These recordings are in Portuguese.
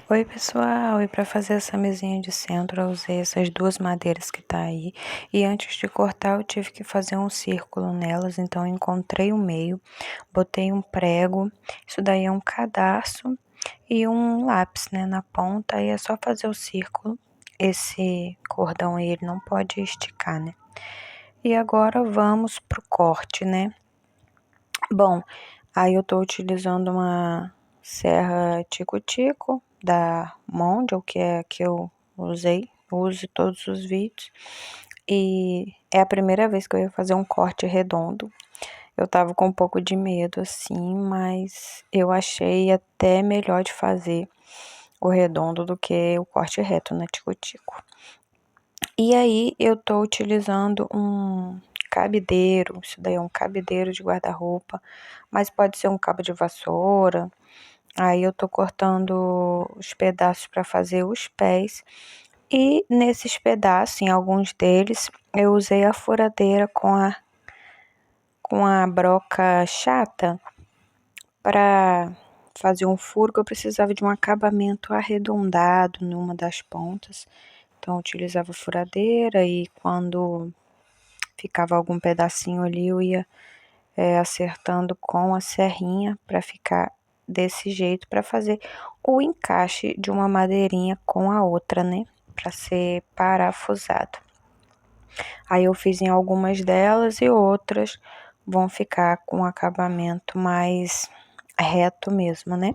Oi pessoal, e para fazer essa mesinha de centro eu usei essas duas madeiras que tá aí, e antes de cortar eu tive que fazer um círculo nelas, então eu encontrei o meio, botei um prego, isso daí é um cadarço e um lápis, né, na ponta, e é só fazer o círculo. Esse cordão aí ele não pode esticar, né? E agora vamos pro corte, né? Bom, aí eu tô utilizando uma serra tico-tico da Mondial, que é a que eu uso em todos os vídeos. E é a primeira vez que eu ia fazer um corte redondo. Eu tava com um pouco de medo, assim, mas eu achei até melhor de fazer o redondo do que o corte reto na tico-tico. E aí eu tô utilizando um cabideiro, isso daí é um cabideiro de guarda-roupa, mas pode ser um cabo de vassoura. Aí eu tô cortando os pedaços para fazer os pés. E nesses pedaços, em alguns deles, eu usei a furadeira com a broca chata para fazer um furo, que eu precisava de um acabamento arredondado numa das pontas. Então eu utilizava a furadeira e quando ficava algum pedacinho ali eu ia acertando com a serrinha para ficar desse jeito, para fazer o encaixe de uma madeirinha com a outra, né? Para ser parafusado. Aí eu fiz em algumas delas e outras vão ficar com um acabamento mais reto mesmo, né?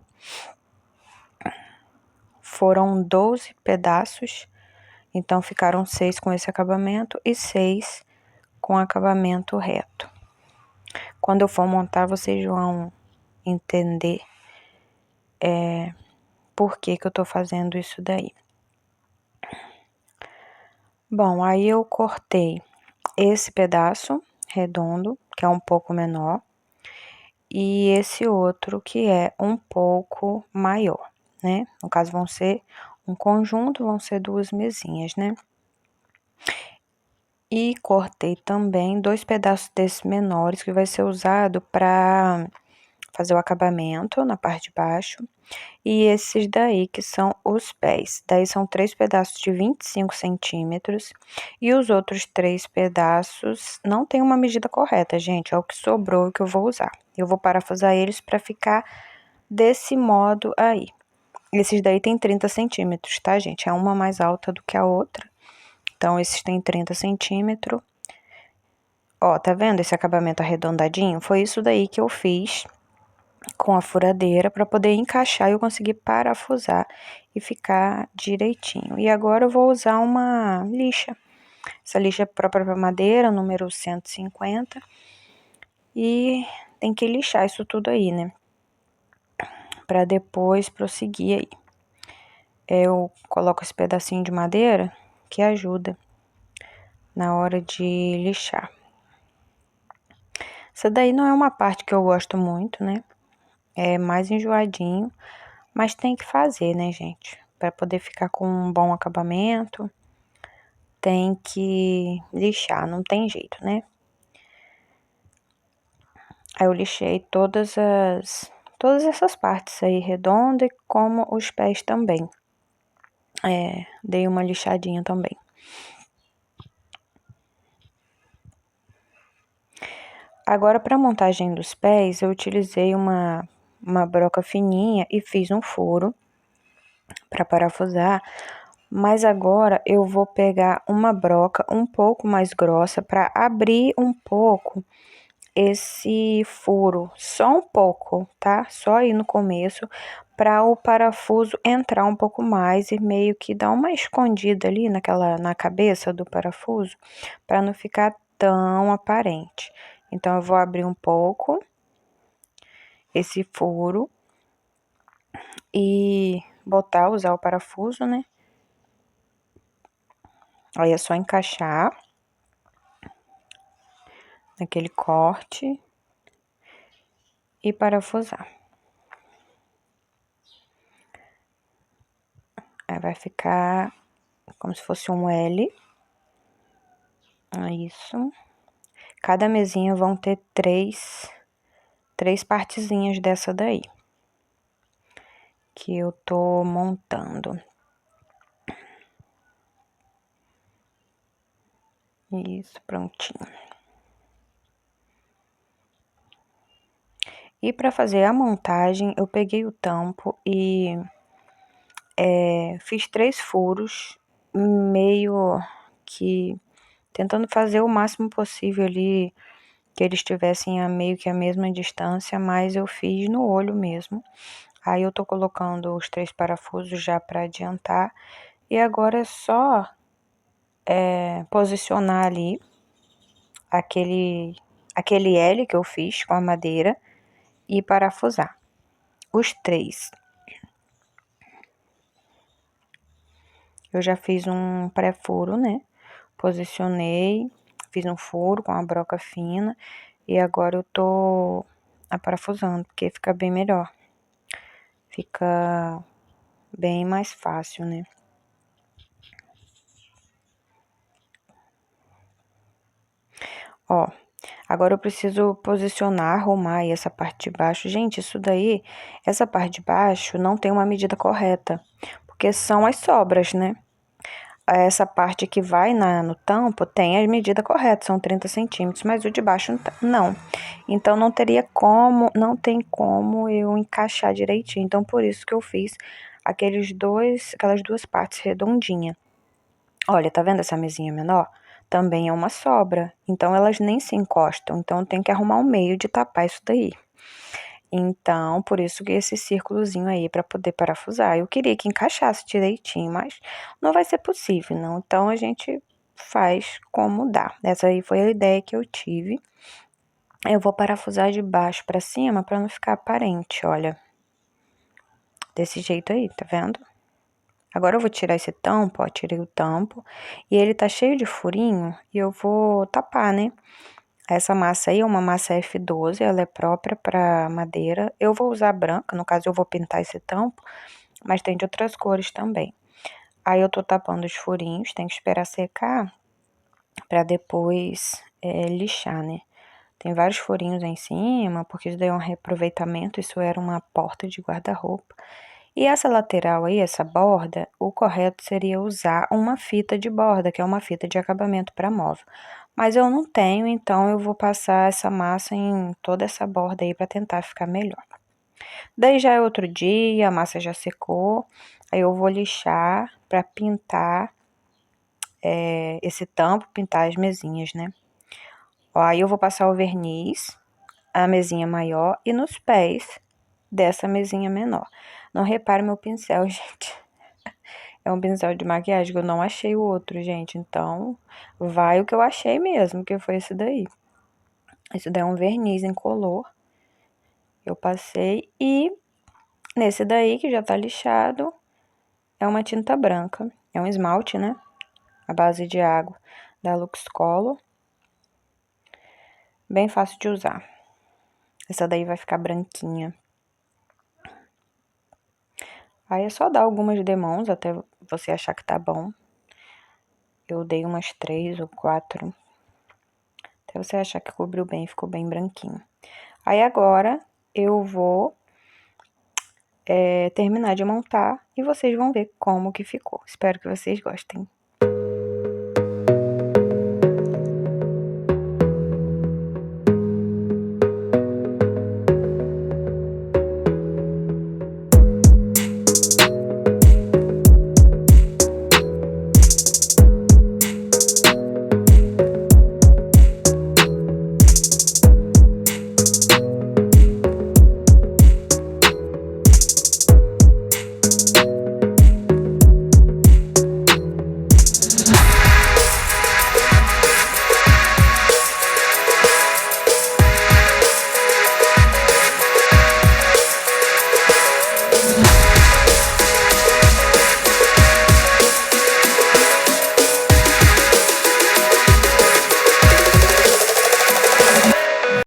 Foram 12 pedaços, então ficaram 6 com esse acabamento e 6 com acabamento reto. Quando eu for montar, vocês vão entender por que eu tô fazendo isso daí. Bom, aí eu cortei esse pedaço redondo, que é um pouco menor, e esse outro que é um pouco maior, né? No caso vão ser um conjunto, vão ser duas mesinhas, né? E cortei também 2 pedaços desses menores que vai ser usado para fazer o acabamento na parte de baixo. E esses daí que são os pés. Daí são 3 pedaços de 25 centímetros. E os outros 3 pedaços não tem uma medida correta, gente. É o que sobrou que eu vou usar. Eu vou parafusar eles para ficar desse modo aí. Esses daí tem 30 centímetros, tá, gente? É uma mais alta do que a outra. Então, esses tem 30 centímetros. Ó, tá vendo esse acabamento arredondadinho? Foi isso daí que eu fiz com a furadeira para poder encaixar e eu conseguir parafusar e ficar direitinho. E agora eu vou usar uma lixa. Essa lixa é própria para madeira, número 150. E tem que lixar isso tudo aí, né? Para depois prosseguir aí. Eu coloco esse pedacinho de madeira que ajuda na hora de lixar. Essa daí não é uma parte que eu gosto muito, né? É mais enjoadinho, mas tem que fazer, né, gente? Para poder ficar com um bom acabamento, tem que lixar, não tem jeito, né? Aí eu lixei todas essas partes aí redondas, como os pés também. Dei uma lixadinha também. Agora, para a montagem dos pés, eu utilizei uma broca fininha e fiz um furo para parafusar, mas agora eu vou pegar uma broca um pouco mais grossa para abrir um pouco esse furo, só um pouco, tá? Só aí no começo, para o parafuso entrar um pouco mais e meio que dar uma escondida ali na cabeça do parafuso, para não ficar tão aparente. Então eu vou abrir um pouco esse furo e usar o parafuso, né? Aí é só encaixar naquele corte e parafusar. Aí vai ficar como se fosse um L. É isso. Cada mesinha vão ter três partezinhas dessa daí. que eu tô montando. Isso, prontinho. E para fazer a montagem, eu peguei o tampo e fiz 3 furos, meio que tentando fazer o máximo possível ali, que eles tivessem meio que a mesma distância, mas eu fiz no olho mesmo. Aí eu tô colocando os 3 parafusos já para adiantar. E agora é só posicionar ali aquele L que eu fiz com a madeira e parafusar os 3. Eu já fiz um pré-furo, né? Posicionei, fiz um furo com a broca fina e agora eu tô parafusando, porque fica bem melhor. Fica bem mais fácil, né? Ó, agora eu preciso posicionar, arrumar aí essa parte de baixo. Gente, isso daí, essa parte de baixo não tem uma medida correta, porque são as sobras, né? Essa parte que vai no tampo tem a medida correta, são 30 centímetros, mas o de baixo não. Então não tem como eu encaixar direitinho. Então por isso que eu fiz aquelas duas partes redondinhas. Olha, tá vendo essa mesinha menor? Também é uma sobra, então elas nem se encostam, então tem que arrumar um meio de tapar isso daí. Então, por isso que esse círculozinho aí para poder parafusar. Eu queria que encaixasse direitinho, mas não vai ser possível, não. Então a gente faz como dá. Essa aí foi a ideia que eu tive. Eu vou parafusar de baixo para cima para não ficar aparente, olha. Desse jeito aí, tá vendo? Agora eu vou tirar esse tampo, ó, tirei o tampo. E ele tá cheio de furinho e eu vou tapar, né? Essa massa aí é uma massa F12, ela é própria para madeira. Eu vou usar branca, no caso eu vou pintar esse tampo, mas tem de outras cores também. Aí eu tô tapando os furinhos, tem que esperar secar para depois lixar, né? Tem vários furinhos aí em cima, porque isso daí é um reaproveitamento, isso era uma porta de guarda-roupa. E essa lateral aí, essa borda, o correto seria usar uma fita de borda, que é uma fita de acabamento para móvel. Mas eu não tenho, então eu vou passar essa massa em toda essa borda aí para tentar ficar melhor. Daí já é outro dia, a massa já secou, aí eu vou lixar para pintar esse tampo, pintar as mesinhas, né? Ó, aí eu vou passar o verniz, a mesinha maior e nos pés dessa mesinha menor. Não repare meu pincel, gente. É um pincel de maquiagem que eu não achei o outro, gente. Então, vai o que eu achei mesmo, que foi esse daí. Esse daí é um verniz incolor. Eu passei e nesse daí que já tá lixado é uma tinta branca. É um esmalte, né? A base de água da Lux Color. Bem fácil de usar. Essa daí vai ficar branquinha. Aí é só dar algumas demãos até você achar que tá bom. Eu dei umas 3 ou 4. Até você achar que cobriu bem, ficou bem branquinho. Aí agora eu vou terminar de montar e vocês vão ver como que ficou. Espero que vocês gostem.